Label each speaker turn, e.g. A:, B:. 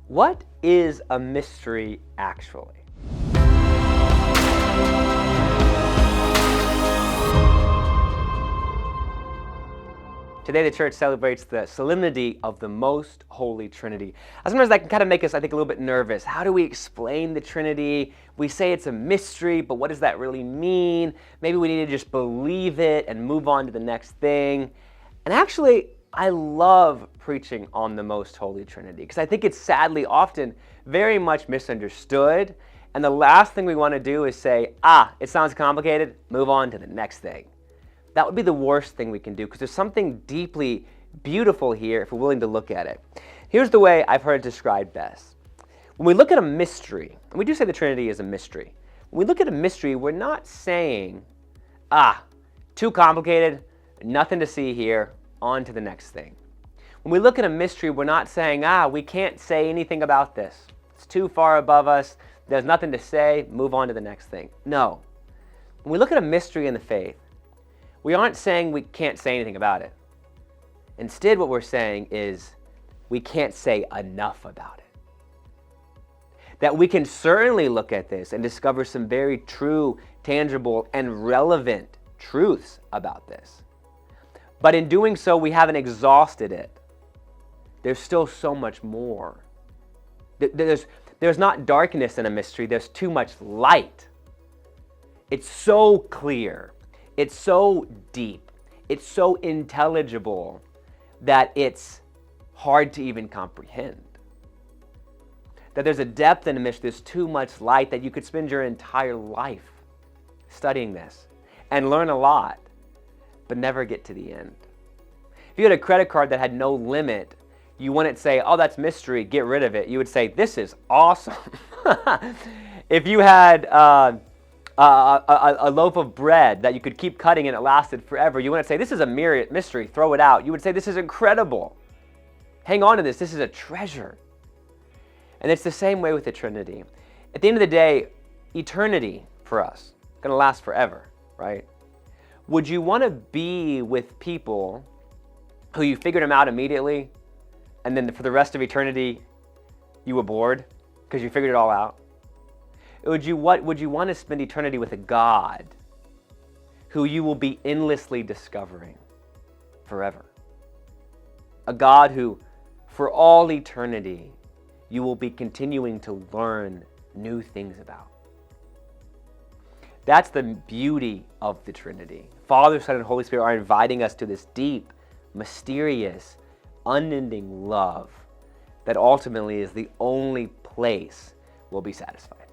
A: What is a mystery actually? Today the church celebrates the Solemnity of the Most Holy Trinity. Sometimes that can kind of make us, I think, a little bit nervous. How do we explain the Trinity? We say it's a mystery, but what does that really mean? Maybe we need to just believe it and move on to the next thing. And actually, I love preaching on the Most Holy Trinity because I think it's sadly often very much misunderstood. And the last thing we want to do is say, it sounds complicated, move on to the next thing. That would be the worst thing we can do because there's something deeply beautiful here if we're willing to look at it. Here's the way I've heard it described best. When we look at a mystery, and we do say the Trinity is a mystery, when we look at a mystery, we're not saying, too complicated, nothing to see here, on to the next thing. When we look at a mystery, we're not saying, we can't say anything about this. It's too far above us, there's nothing to say, move on to the next thing. No. When we look at a mystery in the faith, we aren't saying we can't say anything about it. Instead, what we're saying is we can't say enough about it. That we can certainly look at this and discover some very true, tangible, and relevant truths about this. But in doing so, we haven't exhausted it. There's still so much more. There's not darkness in a mystery, there's too much light. It's so clear. It's so deep, it's so intelligible that it's hard to even comprehend. That there's a depth in a mystery, there's too much light that you could spend your entire life studying this and learn a lot, but never get to the end. If you had a credit card that had no limit, you wouldn't say, that's mystery, get rid of it. You would say, this is awesome. If you had a loaf of bread that you could keep cutting and it lasted forever, you wouldn't say, this is a mystery, throw it out. You would say, this is incredible. Hang on to this is a treasure. And it's the same way with the Trinity. At the end of the day, eternity for us, going to last forever, right? Would you want to be with people who you figured them out immediately and then for the rest of eternity you were bored because you figured it all out? Would you want to spend eternity with a God who you will be endlessly discovering forever? A God who, for all eternity, you will be continuing to learn new things about. That's the beauty of the Trinity. Father, Son, and Holy Spirit are inviting us to this deep, mysterious, unending love that ultimately is the only place we'll be satisfied.